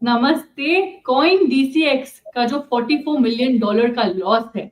नमस्ते। Coin DCX का जो $44 मिलियन का लॉस है,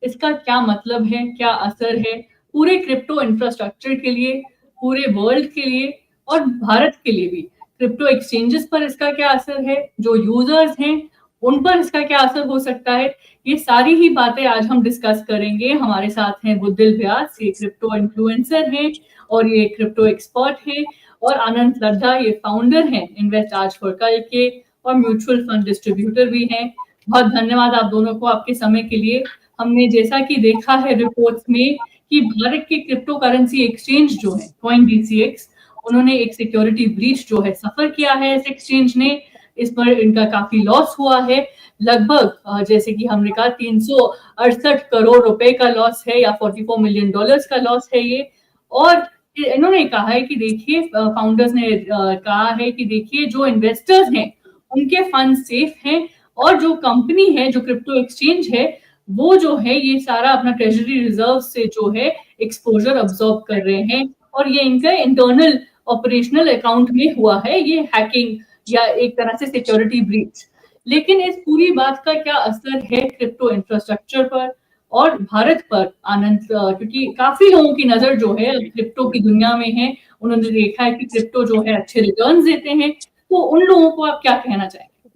इसका क्या मतलब है, क्या असर है पूरे क्रिप्टो इंफ्रास्ट्रक्चर के लिए, पूरे वर्ल्ड के लिए और भारत के लिए भी? क्रिप्टो एक्सचेंजेस पर इसका क्या असर है, जो यूजर्स हैं उन पर इसका क्या असर हो सकता है? ये सारी ही बातें आज हम डिस्कस करेंगे। हमारे साथ हैं बुद्धिल व्यास, ये क्रिप्टो इन्फ्लुएंसर हैं और ये क्रिप्टो एक्सपर्ट हैं, और आनंद लड्ढा, ये फाउंडर हैं इन्वेस्ट आज फॉर कल के और म्यूचुअल फंड डिस्ट्रीब्यूटर भी हैं। बहुत धन्यवाद आप दोनों को आपके समय के लिए। हमने जैसा कि देखा है रिपोर्ट्स में कि भारत के क्रिप्टो करेंसी एक्सचेंज जो है कॉइन डीसीएक्स, उन्होंने एक सिक्योरिटी ब्रीच जो है सफर किया है इस एक्सचेंज ने। इस पर इनका काफी लॉस हुआ है। लगभग जैसे कि हमने कहा 368 करोड़ रुपए का लॉस है या $44 मिलियन का लॉस है ये। और इन्होंने कहा है कि देखिए, फाउंडर्स ने कहा है कि देखिए, जो इन्वेस्टर्स हैं उनके फंड सेफ हैं, और जो कंपनी है, जो क्रिप्टो एक्सचेंज है, वो जो है ये सारा अपना ट्रेजरी रिजर्व से जो है एक्सपोजर अब्सॉर्ब कर रहे हैं, और ये इनका इंटरनल ऑपरेशनल अकाउंट में हुआ है ये हैकिंग या एक तरह से सिक्योरिटी ब्रीच। लेकिन इस पूरी बात का क्या असर है क्रिप्टो इंफ्रास्ट्रक्चर पर और भारत पर, आनंद? क्योंकि काफी लोगों की नजर जो है अब क्रिप्टो की दुनिया में है, उन्होंने देखा है कि क्रिप्टो जो है अच्छे रिटर्न्स देते हैं, तो उन लोगों को आप क्या कहना चाहेंगे?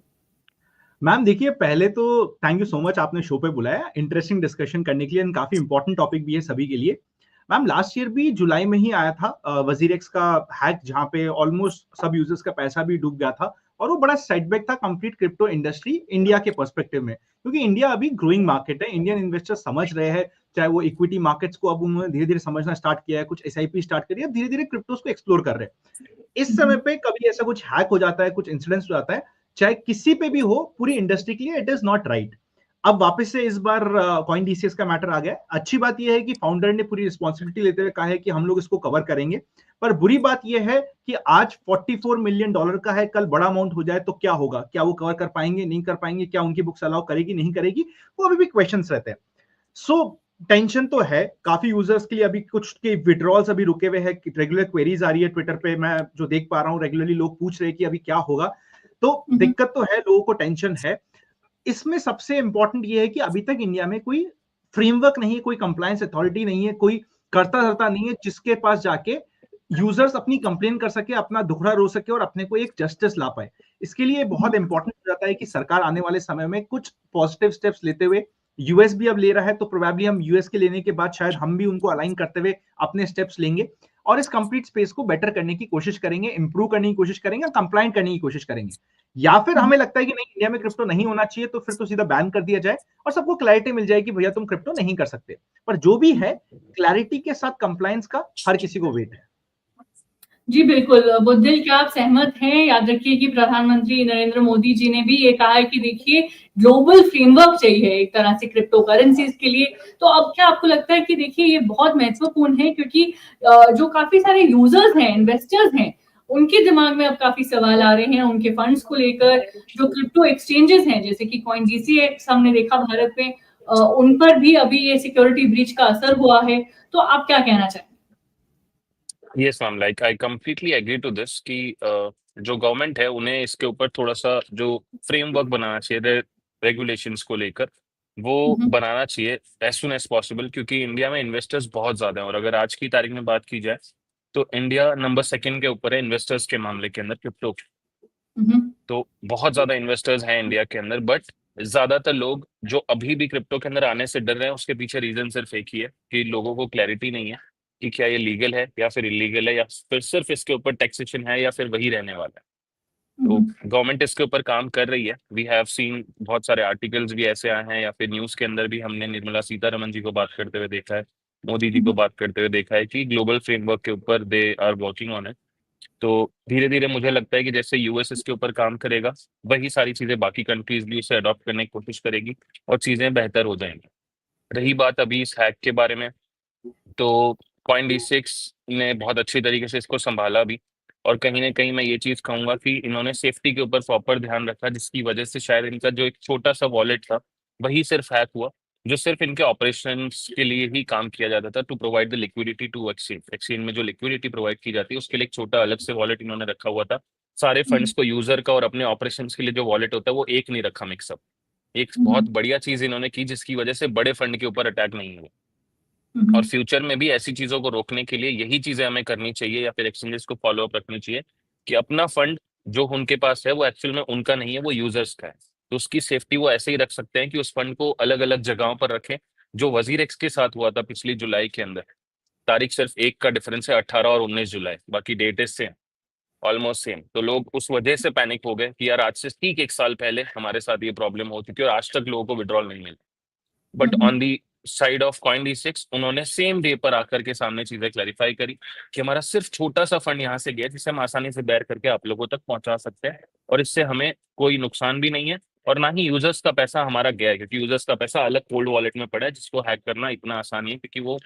मैम देखिए, पहले तो थैंक यू सो मच, आपने शो पे बुलाया इंटरेस्टिंग डिस्कशन करने के लिए, काफी इंपॉर्टेंट टॉपिक भी है सभी के लिए। मैम लास्ट ईयर भी जुलाई में ही आया था वजीर एक्स का हैक, जहां पे ऑलमोस्ट सब यूजर्स का पैसा भी डूब गया था, और वो बड़ा सेटबैक था कंप्लीट क्रिप्टो इंडस्ट्री इंडिया के पर्सपेक्टिव में, क्योंकि इंडिया अभी ग्रोइंग मार्केट है, इंडियन इन्वेस्टर समझ रहे हैं, चाहे वो इक्विटी मार्केट्स को अब उन्होंने धीरे धीरे समझना स्टार्ट किया है, कुछ एसआईपी स्टार्ट करी है, धीरे धीरे क्रिप्टोस को एक्सप्लोर कर रहे हैं। इस समय पे कभी ऐसा कुछ हैक हो जाता है, कुछ इंसिडेंट्स हो जाता है, चाहे किसी पे भी हो, पूरी इंडस्ट्री के लिए इट इज नॉट राइट। अब वापस से इस बार कॉइन डीसीएस का मैटर आ गया। अच्छी बात यह है कि फाउंडर ने पूरी रिस्पॉन्सिबिलिटी लेते हुए कहा है कि हम लोग इसको कवर करेंगे, पर बुरी बात यह है कि आज $44 मिलियन का है, कल बड़ा अमाउंट हो जाए तो क्या होगा, क्या वो कवर कर पाएंगे, नहीं कर पाएंगे, क्या उनकी बुक्स अलाउ करेगी, नहीं करेगी, वो अभी भी क्वेश्चंस रहते हैं। सो टेंशन तो है काफी यूजर्स के लिए, अभी कुछ के विड्रॉल्स अभी रुके हुए हैं, रेगुलर क्वेरीज आ रही है ट्विटर पे, मैं जो देख पा रहा हूँ रेगुलरली लोग पूछ रहे हैं कि अभी क्या होगा। तो दिक्कत तो है, लोगों को टेंशन है। इसमें सबसे इंपॉर्टेंट ये है कि अभी तक इंडिया में कोई फ्रेमवर्क नहीं है, कोई कंप्लायंस अथॉरिटी नहीं है, कोई करता धरता नहीं है जिसके पास जाके यूजर्स अपनी कंप्लेन कर सके, अपना दुखड़ा रो सके और अपने को एक जस्टिस ला पाए। इसके लिए बहुत इंपॉर्टेंट हो जाता है कि सरकार आने वाले समय में कुछ पॉजिटिव स्टेप्स लेते हुए, यूएस भी अब ले रहा है, तो प्रोबेबली हम यूएस के लेने के बाद शायद हम भी उनको अलाइन करते हुए अपने स्टेप्स लेंगे, और इस कंप्लीट स्पेस को बेटर करने की कोशिश करेंगे, इंप्रूव करने की कोशिश करेंगे, कंप्लाइंट करने की कोशिश करेंगे। या फिर हमें लगता है कि नहीं, इंडिया में क्रिप्टो नहीं होना चाहिए, तो फिर तो सीधा बैन कर दिया जाए और सबको क्लैरिटी मिल जाए कि भैया तुम क्रिप्टो नहीं कर सकते। पर जो भी है, क्लैरिटी के साथ कंप्लायंस का हर किसी को वेट है। जी बिल्कुल। बुद्धिल, क्या आप सहमत हैं? याद रखिए कि प्रधानमंत्री नरेंद्र मोदी जी ने भी ये कहा है कि देखिए, ग्लोबल फ्रेमवर्क चाहिए एक तरह से क्रिप्टो करेंसीज के लिए। तो अब क्या आपको लगता है कि देखिए ये बहुत महत्वपूर्ण है, क्योंकि जो काफी सारे यूजर्स हैं, इन्वेस्टर्स हैं, उनके दिमाग में अब काफी सवाल आ रहे हैं उनके फंड्स को लेकर। जो क्रिप्टो एक्सचेंजेस हैं जैसे कि कॉइन डीसीएक्स हमने देखा भारत में, उन पर भी अभी ये सिक्योरिटी ब्रीच का असर हुआ है। तो आप क्या कहना चाहेंगे? Yes ma'am, like I completely agree to this कि जो गवर्नमेंट है उन्हें इसके ऊपर थोड़ा सा जो फ्रेमवर्क बनाना चाहिए रेगुलेशंस को लेकर, वो बनाना चाहिए एज सुन एज पॉसिबल, क्योंकि इंडिया में इन्वेस्टर्स बहुत ज्यादा हैं। और अगर आज की तारीख में बात की जाए तो इंडिया नंबर सेकंड के ऊपर है इन्वेस्टर्स के मामले के अंदर क्रिप्टो। तो बहुत ज्यादा इन्वेस्टर्स हैं इंडिया के अंदर, बट ज्यादातर लोग जो अभी भी क्रिप्टो के अंदर आने से डर रहे हैं, उसके पीछे रीजन सिर्फ एक ही है कि लोगों को क्लैरिटी नहीं है कि क्या ये लीगल है या फिर इलीगल है, या फिर सिर्फ इसके ऊपर टैक्सेशन है या फिर वही रहने वाला है। तो गवर्नमेंट इसके ऊपर काम कर रही है। वी हैव सीन बहुत सारे आर्टिकल्स भी ऐसे आए हैं, या फिर न्यूज के अंदर भी हमने निर्मला सीतारमन जी को बात करते हुए देखा है, मोदी जी को बात करते हुए देखा है कि ग्लोबल फ्रेमवर्क के ऊपर they are working on it. तो धीरे धीरे मुझे लगता है कि जैसे यूएस इसके ऊपर काम करेगा, वही सारी चीजें बाकी कंट्रीज भी उसे अडॉप्ट करने की कोशिश करेगी और चीजें बेहतर हो जाएंगी। रही बात अभी इस हैक के बारे में, तो कॉइन डी सिक्स ने बहुत अच्छी तरीके से इसको संभाला भी, और कहीं ना कहीं मैं ये चीज कहूंगा कि इन्होंने सेफ्टी के ऊपर प्रॉपर ध्यान रखा, जिसकी वजह से शायद इनका जो एक छोटा सा वॉलेट था वही सिर्फ हैक हुआ, जो सिर्फ इनके ऑपरेशंस के लिए ही काम किया जाता था, to provide the liquidity to exchange. Exchange में जो लिक्विडिटी प्रोवाइड की जाती है उसके लिए एक छोटा अलग से वॉलेट इन्होंने रखा हुआ था, सारे फंड्स को यूजर का और अपने ऑपरेशंस के लिए जो वॉलेट होता है वो एक नहीं रखा मिक्सअप। एक बहुत बढ़िया चीज इन्होंने की जिसकी वजह से बड़े फंड के ऊपर अटैक नहीं हुआ। और फ्यूचर में भी ऐसी चीजों को रोकने के लिए यही चीजें हमें करनी चाहिए या फिर एक्सचेंजेस को फॉलो अप रखनी चाहिए कि अपना फंड जो उनके पास है वो एक्चुअल में उनका नहीं है, वो यूजर्स का है। तो उसकी सेफ्टी वो ऐसे ही रख सकते हैं कि उस फंड को अलग अलग जगहों पर रखें। जो वजीर एक्स के साथ हुआ था पिछली जुलाई के अंदर, तारीख सिर्फ एक का डिफरेंस है, 18 और 19 जुलाई, बाकी date is same, almost same. तो लोग उस वजह से पैनिक हो गए कि यार आज से ठीक एक साल पहले हमारे साथ ये प्रॉब्लम हो चुकी है और आज तक लोगों को विड्रॉल नहीं मिला। But on the side of CoinD6 उन्होंने सेम डे पर आकर के सामने चीजें क्लैरिफाई करी कि हमारा सिर्फ छोटा सा फंड यहाँ से गया जिसे हम आसानी से बेयर करके आप लोगों तक पहुंचा सकते हैं और इससे हमें कोई नुकसान भी नहीं है और ना ही यूजर्स का पैसा हमारा गया है, क्योंकि यूजर्स का पैसा अलग कोल्ड वॉलेट में पड़ा है जिसको हैक करना इतना आसान नहीं है, क्योंकि वो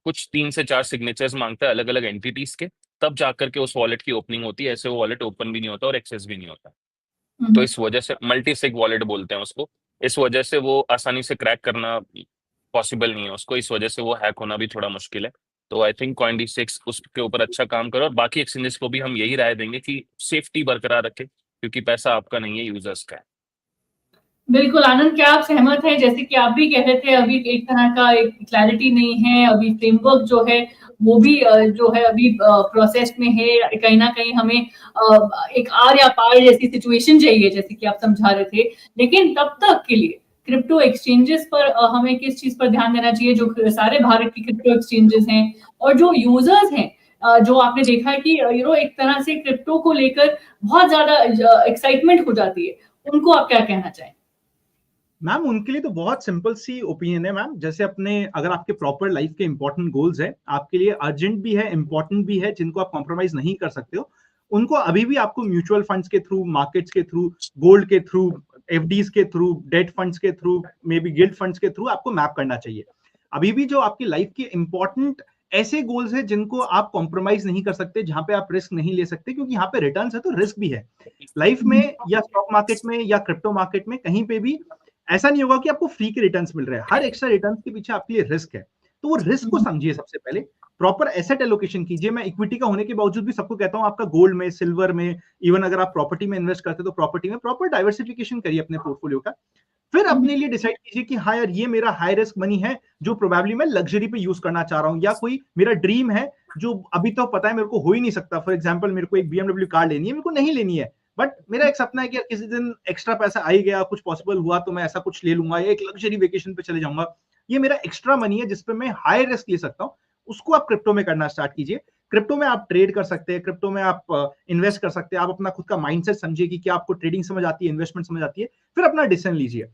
कुछ 3 से 4 सिग्नेचर्स मांगता है अलग अलग एंटिटीज के, तब जाकर के उस वॉलेट की ओपनिंग होती है। ऐसे वो वॉलेट ओपन भी नहीं होता और एक्सेस भी नहीं होता। तो इस वजह से मल्टी सिग वॉलेट बोलते हैं उसको, इस वजह से वो आसानी से क्रैक करना पॉसिबल नहीं है उसको, इस वजह से वो हैक होना भी थोड़ा मुश्किल है। तो आई थिंक CoinD6 उसके ऊपर अच्छा काम करो और बाकी एक्सचेंजेस को भी हम यही राय देंगे कि सेफ्टी बरकरार रखें, क्योंकि पैसा आपका नहीं है, यूजर्स का है। बिल्कुल आनंद, क्या आप सहमत हैं? जैसे कि आप भी कह रहे थे अभी एक तरह का एक क्लैरिटी नहीं है, अभी फ्रेमवर्क जो है वो भी जो है अभी प्रोसेस में है, कहीं ना कहीं हमें एक आर या पार जैसी सिचुएशन चाहिए जैसे कि आप समझा रहे थे। लेकिन तब तक के लिए क्रिप्टो एक्सचेंजेस पर हमें किस चीज पर ध्यान देना चाहिए? जो सारे भारत की क्रिप्टो एक्सचेंजेस हैं और जो यूजर्स हैं, जो आपने देखा है कि एक तरह से क्रिप्टो को लेकर बहुत ज्यादा एक्साइटमेंट हो जाती है, उनको आप क्या कहना चाहें? मैम उनके लिए तो बहुत सिंपल सी ओपिनियन है मैम। जैसे अपने अगर आपके प्रॉपर लाइफ के इंपॉर्टेंट गोल्स है, आपके लिए अर्जेंट भी है, इंपॉर्टेंट भी है, जिनको आप कॉम्प्रोमाइज नहीं कर सकते हो, उनको अभी भी आपको म्यूचुअल फंड्स के थ्रू, मार्केट्स के थ्रू, गोल्ड के थ्रू, एफडीज के थ्रू, डेट फंड्स के through, may be guild funds के थ्रू आपको मैप करना चाहिए। अभी भी जो आपकी लाइफ के इंपॉर्टेंट ऐसे गोल्स है जिनको आप कॉम्प्रोमाइज नहीं कर सकते, जहां पे आप रिस्क नहीं ले सकते, क्योंकि यहाँ पे रिटर्न है तो रिस्क भी है लाइफ में, या स्टॉक मार्केट में या क्रिप्टो मार्केट में, कहीं पे भी ऐसा नहीं होगा कि आपको फ्री के रिटर्न्स मिल रहे हैं। हर एक्स्ट्रा रिटर्न्स के पीछे आपके लिए रिस्क है, तो वो रिस्क को समझिए। सबसे पहले प्रॉपर एसेट एलोकेशन कीजिए। मैं इक्विटी का होने के बावजूद भी सबको कहता हूं, आपका गोल्ड में, सिल्वर में, इवन अगर आप प्रॉपर्टी में इन्वेस्ट करते हैं तो प्रॉपर्टी में प्रॉपर डाइवर्सिफिकेशन करिए अपने पोर्टफोलियो का। फिर अपने लिए डिसाइड कीजिए कि हाँ यार, ये मेरा हाई रिस्क मनी है जो प्रोबेबली मैं लग्जरी पे यूज करना चाह रहा हूँ, या कोई मेरा ड्रीम है जो अभी तो पता है मेरे को हो ही नहीं सकता। फॉर एग्जाम्पल, मेरे को एक BMW कार लेनी है, मेरे को नहीं लेनी है, बट मेरा एक सपना है कि यार किसी दिन एक्स्ट्रा पैसा आ ही गया, कुछ पॉसिबल हुआ तो मैं ऐसा कुछ ले लूंगा, या एक लग्जरी वेकेशन पे चले जाऊंगा। ये मेरा एक्स्ट्रा मनी है जिसपे मैं हाई रिस्क ले सकता हूँ। उसको आप क्रिप्टो में करना स्टार्ट कीजिए। क्रिप्टो में आप ट्रेड कर सकते हैं, क्रिप्टो में आप इन्वेस्ट कर सकते हैं। आप अपना खुद का माइंडसेट समझिए कि क्या आपको ट्रेडिंग समझ आती है, इन्वेस्टमेंट समझ आती है, फिर अपना डिसीजन लीजिए।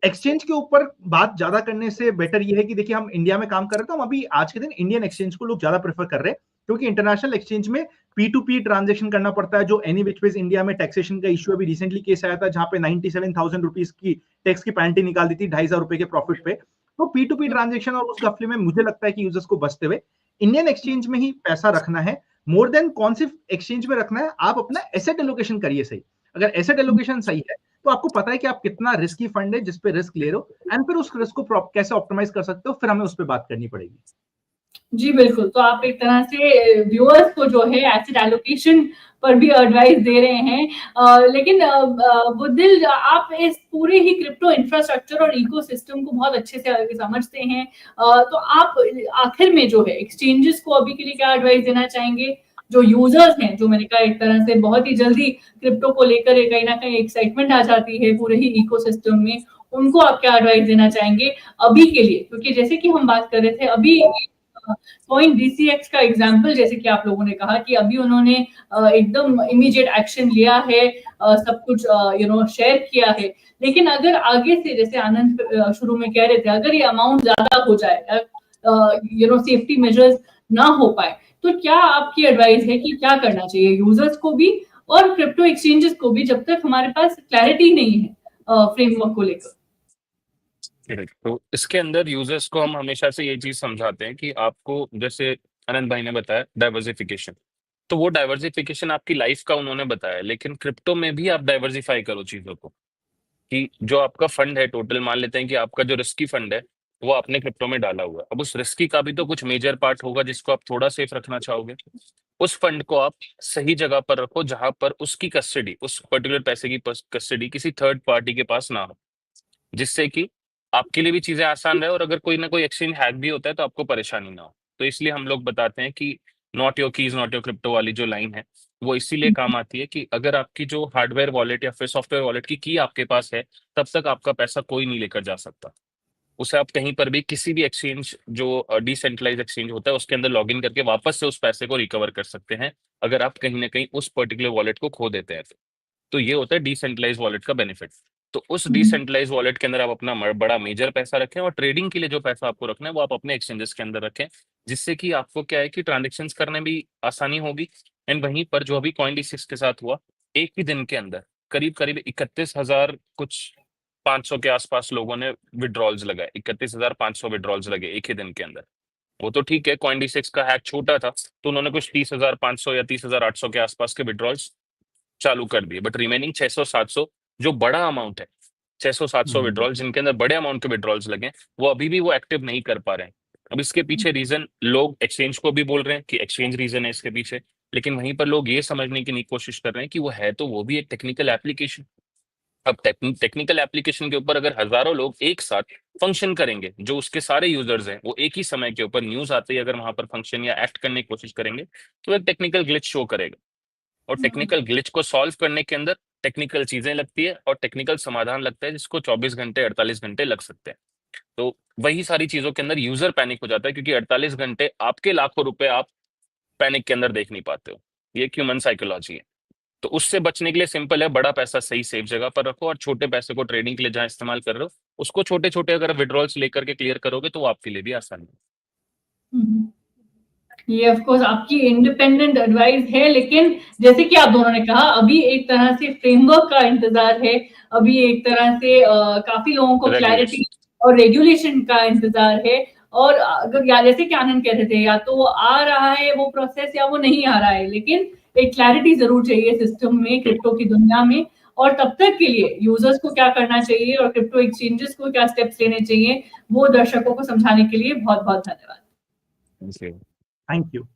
एक्सचेंज के ऊपर बात ज्यादा करने से बेटर ये है कि देखिए, हम इंडिया में काम कर रहे थे, हम अभी आज के दिन इंडियन एक्सचेंज को लोग ज्यादा प्रेफर कर रहे हैं, क्योंकि इंटरनेशनल एक्सचेंज में P2P ट्रांजेक्शन करना पड़ता है, जो एनी विच वेज इंडिया में टैक्सेशन का इश्यू अभी रिसेंटली केस आया था, जहां पे 97,000 रुपीज की टैक्स की पेनल्टी निकाल दी थी 2,500 रुपए के प्रॉफिट पे। तो P2P ट्रांजेक्शन और उस गफले में मुझे लगता है कि यूजर्स को बचते हुए इंडियन एक्सचेंज में ही पैसा रखना है। मोर देन कौन सी एक्सचेंज में रखना है, आप अपना एसेट एलोकेशन करिए सही। अगर एसेट एलोकेशन सही है तो आपको पता है कि आप कितना रिस्की फंड है जिस पे रिस्क ले रहे हो, एंड फिर उस रिस्क को कैसे ऑप्टिमाइज कर सकते हो, फिर हमें उस पर बात करनी पड़ेगी। जी बिल्कुल, तो आप एक तरह से व्यूअर्स को जो है एसेट एलोकेशन पर भी एडवाइस दे रहे हैं। लेकिन बुद्धिल, आप इस पूरे ही क्रिप्टो इंफ्रास्ट्रक्चर और इकोसिस्टम को बहुत अच्छे से समझते हैं, तो आप आखिर में जो है एक्सचेंजेस को अभी के लिए क्या एडवाइस देना चाहेंगे? जो यूजर्स हैं, जो मैंने कहा एक तरह से बहुत ही जल्दी क्रिप्टो को लेकर कहीं ना कहीं एक्साइटमेंट आ जाती है पूरे ही इकोसिस्टम में, उनको आप क्या एडवाइस देना चाहेंगे अभी के लिए? क्योंकि जैसे कि हम बात कर रहे थे अभी CoinDCX का एग्जाम्पल, जैसे कि आप लोगों ने कहा कि अभी उन्होंने एकदम इमीडिएट एक्शन लिया है, सब कुछ शेयर किया है। लेकिन अगर आगे से, जैसे आनंद शुरू में कह रहे थे, अगर ये अमाउंट ज्यादा हो जाए, सेफ्टी मेजर्स ना हो पाए, तो क्या आपकी एडवाइस है कि क्या करना चाहिए यूजर्स को भी और क्रिप्टो एक्सचेंजेस को भी, जब तक हमारे पास क्लैरिटी नहीं है फ्रेमवर्क को लेकर? तो इसके अंदर यूजर्स को हम हमेशा से ये चीज समझाते हैं कि आपको, जैसे अनंत भाई ने बताया, डाइवर्सिफिकेशन, तो वो डाइवर्सिफिकेशन आपकी लाइफ का उन्होंने बताया, लेकिन क्रिप्टो में भी आप डाइवर्सिफाई करो चीजों को, कि जो आपका फंड है टोटल, मान लेते हैं कि आपका जो रिस्की फंड है वो आपने क्रिप्टो में डाला हुआ है। अब उस रिस्की का भी तो कुछ मेजर पार्ट होगा जिसको आप थोड़ा सेफ रखना चाहोगे। उस फंड को आप सही जगह पर रखो जहां पर उसकी कस्टडी, उस पर्टिकुलर पैसे की कस्टडी किसी थर्ड पार्टी के पास ना हो, जिससे कि आपके लिए भी चीजें आसान रहे और अगर कोई ना कोई एक्सचेंज हैक भी होता है तो आपको परेशानी ना हो। तो इसलिए हम लोग बताते हैं कि not your keys not your crypto वाली जो लाइन है वो इसीलिए काम आती है कि अगर आपकी जो हार्डवेयर वॉलेट या फिर सॉफ्टवेयर वॉलेट की की आपके पास है, तब तक आपका पैसा कोई नहीं लेकर जा सकता। उसे आप कहीं पर भी किसी भी एक्सचेंज जो डिसेंट्रलाइज एक्सचेंज होता है उसके अंदर लॉग इन करके वापस से उस पैसे को रिकवर कर सकते हैं, अगर आप कहीं ना कहीं उस पर्टिकुलर वॉलेट को खो देते हैं तो ये होता है डिसेंट्रलाइज वॉलेट का बेनिफिट। तो उस डिसेंट्रलाइज वॉलेट के अंदर आप अपना बड़ा मेजर पैसा रखें और ट्रेडिंग के लिए जो पैसा आपको रखना है वो आप अपने एक्सचेंजेस के अंदर रखें, जिससे कि आपको क्या है कि ट्रांजेक्शन्स करने में भी आसानी होगी। एंड वहीं पर जो अभी CoinDesk के साथ हुआ, एक ही दिन के अंदर करीब करीब 31,000 कुछ 500 के आसपास लोगों ने विड्रॉल्स लगाए, 31,500 विड्रॉल्स लगे एक ही दिन के अंदर। वो तो ठीक है, CoinDesk का हैक छोटा था तो उन्होंने कुछ 30,500 या 30,800 के आसपास के विड्रॉल्स चालू कर दिए, बट रिमेनिंग 600-700 जो बड़ा अमाउंट है, 600-700 विड्रॉल जिनके अंदर बड़े अमाउंट के विड्रॉल्स लगे, वो अभी भी वो एक्टिव नहीं कर पा रहे हैं। अब इसके पीछे रीजन लोग एक्सचेंज को भी बोल रहे हैं कि एक्सचेंज रीजन है इसके पीछे, लेकिन वहीं पर लोग ये समझने की नहीं कोशिश कर रहे हैं कि वो है तो वो भी एक टेक्निकल एप्लीकेशन। अब टेक्निकल एप्लीकेशन के ऊपर अगर हजारों लोग एक साथ फंक्शन करेंगे, जो उसके सारे यूजर्स हैं वो एक ही समय के ऊपर न्यूज आते ही अगर वहां पर फंक्शन या एक्ट करने की कोशिश करेंगे तो एक टेक्निकल ग्लिच शो करेगा। और टेक्निकल ग्लिच को सॉल्व करने के अंदर टेक्निकल चीजें लगती है और टेक्निकल समाधान लगता है जिसको 24 घंटे 48 घंटे लग सकते हैं। तो वही सारी चीजों के अंदर यूजर पैनिक हो जाता है क्योंकि 48 घंटे आपके लाखों रुपए आप पैनिक के अंदर देख नहीं पाते हो। ये ह्यूमन साइकोलॉजी है। तो उससे बचने के लिए सिंपल है, बड़ा पैसा सही सेफ जगह पर रखो और छोटे पैसे को ट्रेडिंग के लिए जहां इस्तेमाल कर रहे हो उसको छोटे छोटे अगर विड्रॉल्स लेकर के क्लियर करोगे तो वो आपके लिए भी आसान है। ये ऑफ कोर्स आपकी इंडिपेंडेंट एडवाइस है, लेकिन जैसे कि आप दोनों ने कहा अभी एक तरह से फ्रेमवर्क का इंतजार है, अभी एक तरह से काफी लोगों को क्लैरिटी और रेगुलेशन का इंतजार है। और अगर या जैसे कि आनंद कह रहे थे, या तो आ रहा है वो प्रोसेस या वो नहीं आ रहा है, लेकिन एक क्लैरिटी जरूर चाहिए सिस्टम में, क्रिप्टो की दुनिया में। और तब तक के लिए यूजर्स को क्या करना चाहिए और क्रिप्टो एक्सचेंजेस को क्या स्टेप्स लेने चाहिए, वो दर्शकों को समझाने के लिए बहुत बहुत धन्यवाद। Thank you.